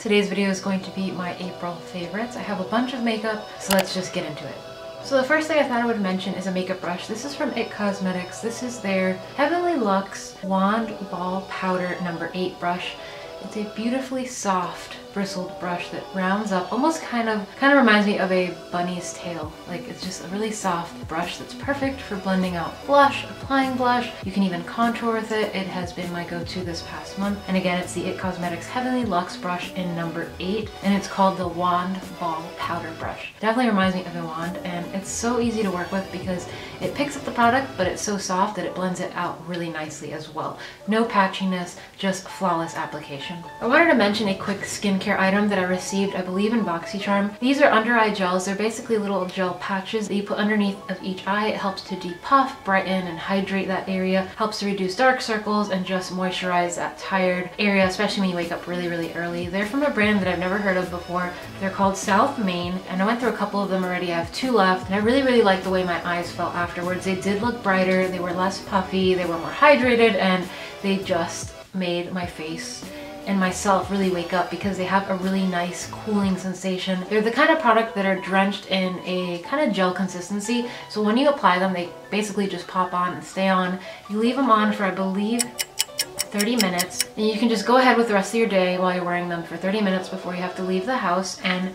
Today's video is going to be my April favorites. I have a bunch of makeup, so let's just get into it. So the first thing I thought I would mention is a makeup brush. This is from IT Cosmetics. This is their Heavenly Luxe Wand Ball Powder No. 8 brush. It's a beautifully soft bristled brush that rounds up, almost kind of reminds me of a bunny's tail. Like, it's just a really soft brush that's perfect for blending out blush, applying blush. You can even contour with it. It has been my go-to this past month. And again, it's the IT Cosmetics Heavenly Luxe brush in No. 8, and it's called the Wand Ball Powder brush. Definitely reminds me of a wand, and it's so easy to work with because it picks up the product, but it's so soft that it blends it out really nicely as well. No patchiness, just flawless application. I wanted to mention a quick skincare item that I received, I believe, in BoxyCharm. These are under eye gels. They're basically little gel patches that you put underneath of each eye. It helps to depuff, brighten, and hydrate that area. Helps to reduce dark circles and just moisturize that tired area, especially when you wake up really, really early. They're from a brand that I've never heard of before. They're called South Main, and I went through a couple of them already. I have 2 left, and I really, really like the way my eyes felt afterwards. They did look brighter, they were less puffy, they were more hydrated, and they just made my face and myself really wake up because they have a really nice cooling sensation. They're the kind of product that are drenched in a kind of gel consistency, so when you apply them, they basically just pop on and stay on. You leave them on for, I believe, 30 minutes, and you can just go ahead with the rest of your day while you're wearing them for 30 minutes before you have to leave the house, and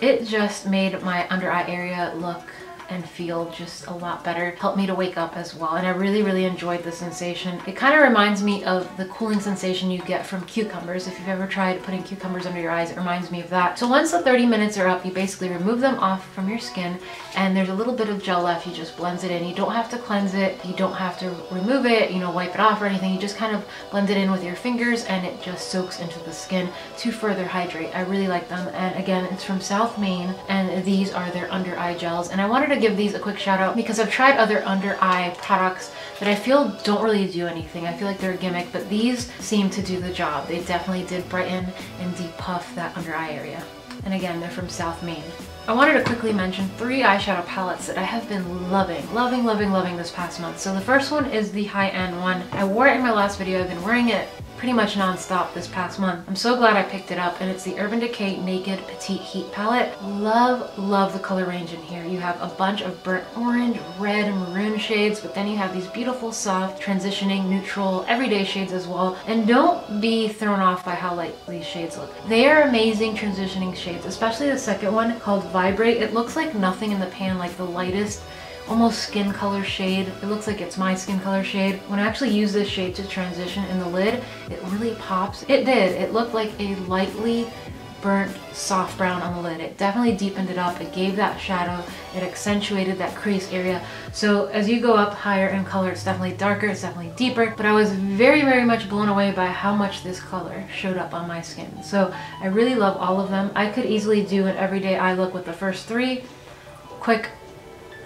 it just made my under eye area look and feel just a lot better. Helped me to wake up as well, and I really, really enjoyed the sensation. It kind of reminds me of the cooling sensation you get from cucumbers. If you've ever tried putting cucumbers under your eyes, it reminds me of that. So once the 30 minutes are up, you basically remove them off from your skin, and there's a little bit of gel left. You just blend it in. You don't have to cleanse it. You don't have to remove it, wipe it off or anything. You just kind of blend it in with your fingers, and it just soaks into the skin to further hydrate. I really like them, and again, it's from South Main, and these are their under eye gels. And I wanted to give these a quick shout out because I've tried other under eye products that I feel don't really do anything. I feel like they're a gimmick, but these seem to do the job. They definitely did brighten and depuff that under eye area. And again, they're from South Main. I wanted to quickly mention 3 eyeshadow palettes that I have been loving this past month. So the first one is the high-end one. I wore it in my last video. I've been wearing it pretty much non-stop this past month. I'm so glad I picked it up, and it's the Urban Decay Naked Petite Heat Palette. Love the color range in here. You have a bunch of burnt orange, red, and maroon shades, but then you have these beautiful, soft, transitioning, neutral, everyday shades as well. And don't be thrown off by how light these shades look. They are amazing transitioning shades, especially the second one called Vibrate. It looks like nothing in the pan, like the lightest, almost skin color shade. It looks like it's my skin color shade. When I actually use this shade to transition in the lid, it really pops. It did. It looked like a lightly burnt soft brown on the lid. It definitely deepened it up. It gave that shadow. It accentuated that crease area. So as you go up higher in color, it's definitely darker, it's definitely deeper, but I was very, very much blown away by how much this color showed up on my skin. So I really love all of them. I could easily do an everyday eye look with the first 3. Quick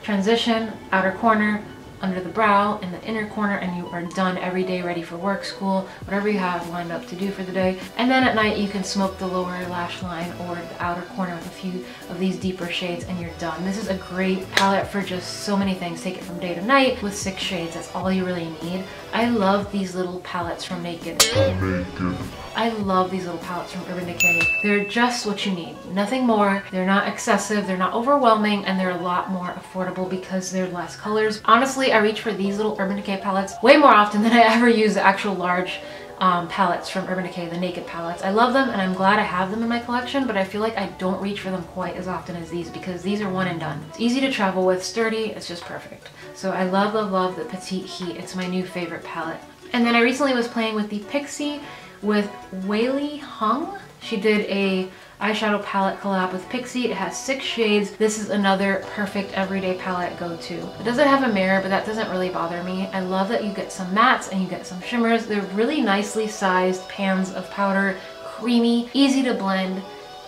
transition, outer corner, under the brow, in the inner corner, and you are done every day, ready for work, school, whatever you have lined up to do for the day. And then at night you can smoke the lower lash line or the outer corner with a few of these deeper shades, and you're done. This is a great palette for just so many things. Take it from day to night with 6 shades. That's all you really need. I love these little palettes from Naked. I love these little palettes from Urban Decay. They're just what you need. Nothing more. They're not excessive, they're not overwhelming, and they're a lot more affordable because they're less colors. Honestly, I reach for these little Urban Decay palettes way more often than I ever use the actual large palettes from Urban Decay, the Naked palettes. I love them, and I'm glad I have them in my collection, but I feel like I don't reach for them quite as often as these because these are one and done. It's easy to travel with, sturdy, it's just perfect. So I love the Petite Heat. It's my new favorite palette. And then I recently was playing with the Pixie with Weili Hung. She did a eyeshadow palette collab with Pixie. It has 6 shades. This is another perfect everyday palette go-to. It doesn't have a mirror, but that doesn't really bother me. I love that you get some mattes and you get some shimmers. They're really nicely sized pans of powder, creamy, easy to blend.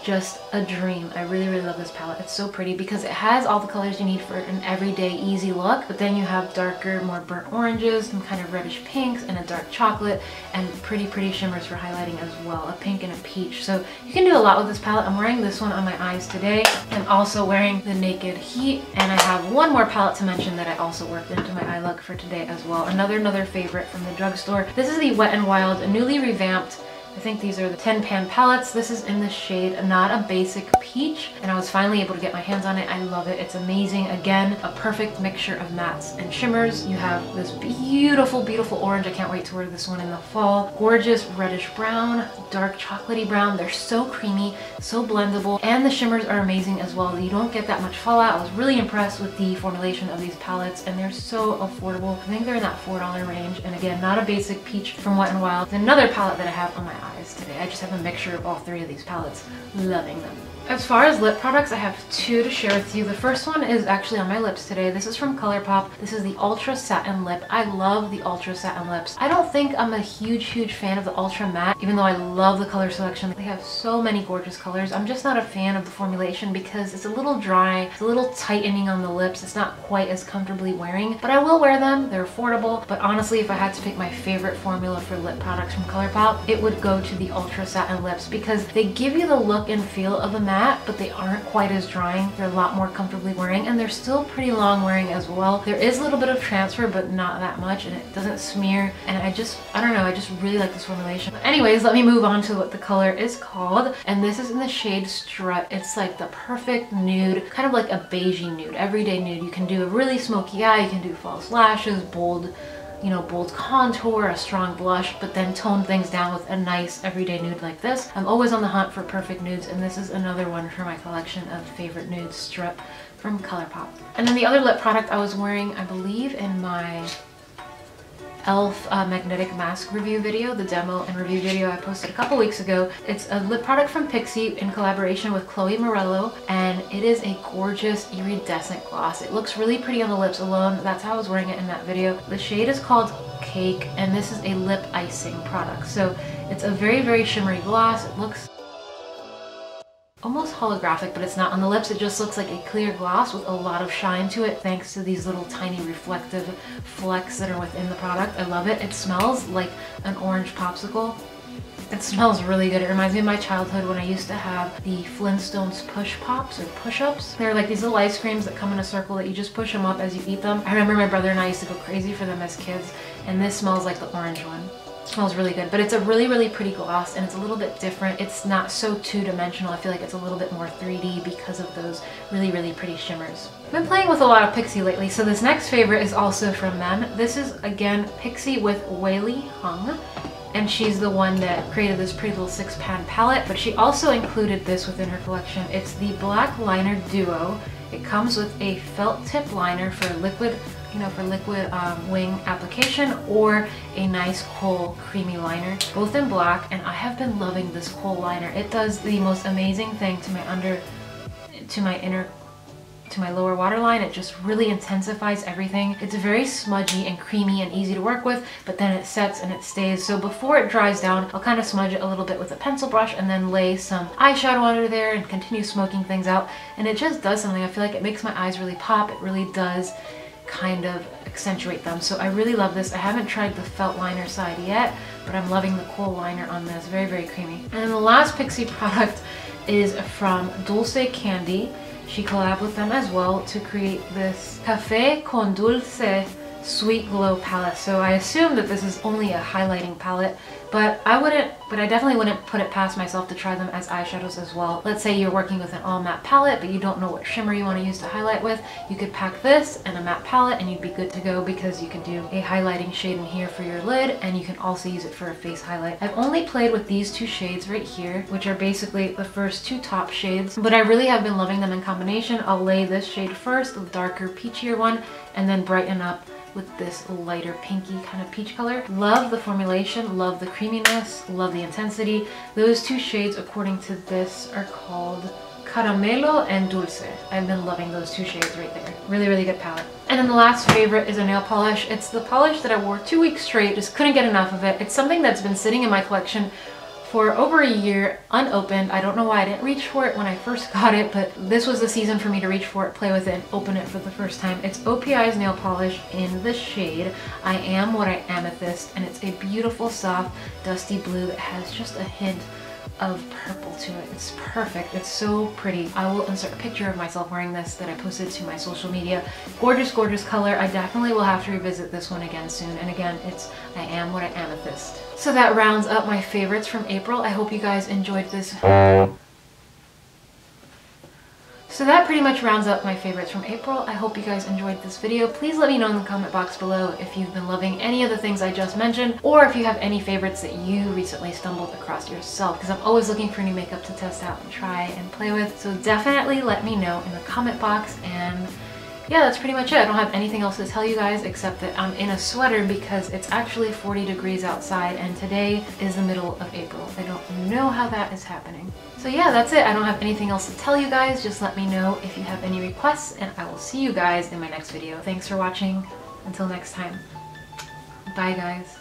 Just a dream. I really love this palette. It's so pretty because it has all the colors you need for an everyday easy look, but then you have darker, more burnt oranges, some kind of reddish pinks, and a dark chocolate, and pretty shimmers for highlighting as well, a pink and a peach. So you can do a lot with this palette. I'm wearing this one on my eyes today. I'm also wearing the Naked Heat, and I have one more palette to mention that I also worked into my eye look for today as well. Another favorite from the drugstore. This is the Wet n Wild, a newly revamped I think these are the Tin Pan palettes. This is in the shade Not a Basic Peach, and I was finally able to get my hands on it. I love it. It's amazing. Again, a perfect mixture of mattes and shimmers. You have this beautiful, beautiful orange. I can't wait to wear this one in the fall. Gorgeous reddish brown, dark chocolatey brown. They're so creamy, so blendable, and the shimmers are amazing as well. You don't get that much fallout. I was really impressed with the formulation of these palettes, and they're so affordable. I think they're in that $4 range. And again, Not a Basic Peach from Wet n Wild. It's another palette that I have on my eyes today. I just have a mixture of all three of these palettes. Loving them. As far as lip products, I have two to share with you. The first one is actually on my lips today. This is from Colourpop. This is the Ultra Satin Lip. I love the Ultra Satin Lips. I don't think I'm a huge fan of the Ultra Matte, even though I love the color selection. They have so many gorgeous colors. I'm just not a fan of the formulation because it's a little dry, it's a little tightening on the lips. It's not quite as comfortably wearing, but I will wear them. They're affordable. But honestly, if I had to pick my favorite formula for lip products from Colourpop, it would go to the Ultra Satin Lips because they give you the look and feel of a matte, but they aren't quite as drying. They're a lot more comfortably wearing, and they're still pretty long wearing as well. There is a little bit of transfer, but not that much, and it doesn't smear. And I don't know, I just really like this formulation. But anyways, let me move on to what the color is called. And this is in the shade Strut. It's like the perfect nude, kind of like a beigey nude, everyday nude. You can do a really smoky eye, you can do false lashes, bold, you know, bold contour, a strong blush, but then tone things down with a nice everyday nude like this. I'm always on the hunt for perfect nudes, and this is another one for my collection of favorite nudes, Strut from Colourpop. And then the other lip product I was wearing, I believe in my e.l.f. magnetic mask review video, the demo and review video I posted a couple weeks ago. It's a lip product from Pixie in collaboration with Chloe Morello, and it is a gorgeous iridescent gloss. It looks really pretty on the lips alone. That's how I was wearing it in that video. The shade is called Cake, and this is a lip icing product. So it's a very shimmery gloss. It looks almost holographic, but it's not on the lips. It just looks like a clear gloss with a lot of shine to it thanks to these little tiny reflective flecks that are within the product. I love it. It smells like an orange popsicle. It smells really good. It reminds me of my childhood when I used to have the Flintstones push pops or push-ups. They're like these little ice creams that come in a circle that you just push them up as you eat them. I remember my brother and I used to go crazy for them as kids, and this smells like the orange one. Smells really good, but it's a really pretty gloss, and it's a little bit different. It's not so two-dimensional. I feel like it's a little bit more 3D because of those really pretty shimmers. I've been playing with a lot of Pixie lately, so this next favorite is also from them. This is again Pixie with Weili Hung, and she's the one that created this pretty little 6-pan palette, but she also included this within her collection. It's the Black Liner Duo. It comes with a felt tip liner for liquid, you know, for liquid wing application, or a nice kohl creamy liner, both in black. And I have been loving this kohl liner. It does the most amazing thing to my lower waterline. It just really intensifies everything. It's very smudgy and creamy and easy to work with, but then it sets and it stays. So before it dries down, I'll kind of smudge it a little bit with a pencil brush and then lay some eyeshadow under there and continue smoking things out. And it just does something. I feel like it makes my eyes really pop. It really does kind of accentuate them. So I really love this. I haven't tried the felt liner side yet, but I'm loving the kohl liner on this. Very creamy. And then the last Pixie product is from Dulce Candy. She collabed with them as well to create this Café con Dulce Sweet Glow palette. So I assume that this is only a highlighting palette, but I definitely wouldn't put it past myself to try them as eyeshadows as well. Let's say you're working with an all matte palette, but you don't know what shimmer you want to use to highlight with. You could pack this and a matte palette and you'd be good to go, because you can do a highlighting shade in here for your lid, and you can also use it for a face highlight. I've only played with these two shades right here, which are basically the first two top shades, but I really have been loving them in combination. I'll lay this shade first, the darker peachier one, and then brighten up with this lighter pinky kind of peach color. Love the formulation, love the creaminess, love the intensity. Those two shades, according to this, are called Caramelo and Dulce. I've been loving those two shades right there. Really good palette. And then the last favorite is a nail polish. It's the polish that I wore 2 weeks straight, just couldn't get enough of it. It's something that's been sitting in my collection for over a year unopened. I don't know why I didn't reach for it when I first got it, but this was the season for me to reach for it, play with it, and open it for the first time. It's O.P.I's nail polish in the shade I Am What I Amethyst, and it's a beautiful, soft, dusty blue that has just a hint of purple to it. It's perfect. It's so pretty. I will insert a picture of myself wearing this that I posted to my social media. Gorgeous, gorgeous color. I definitely will have to revisit this one again soon. And again, it's I Am What I Amethyst. So that rounds up my favorites from April. I hope you guys enjoyed this. So that pretty much rounds up my favorites from April. I hope you guys enjoyed this video. Please let me know in the comment box below if you've been loving any of the things I just mentioned, or if you have any favorites that you recently stumbled across yourself, because I'm always looking for new makeup to test out and try and play with. So definitely let me know in the comment box. And yeah, that's pretty much it. I don't have anything else to tell you guys except that I'm in a sweater because it's actually 40 degrees outside and today is the middle of April. I don't know how that is happening. So yeah, that's it. I don't have anything else to tell you guys. Just let me know if you have any requests and I will see you guys in my next video. Thanks for watching. Until next time. Bye guys.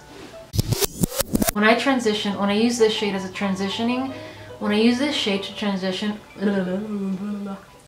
When I use this shade as a transitioning, when I use this shade to transition,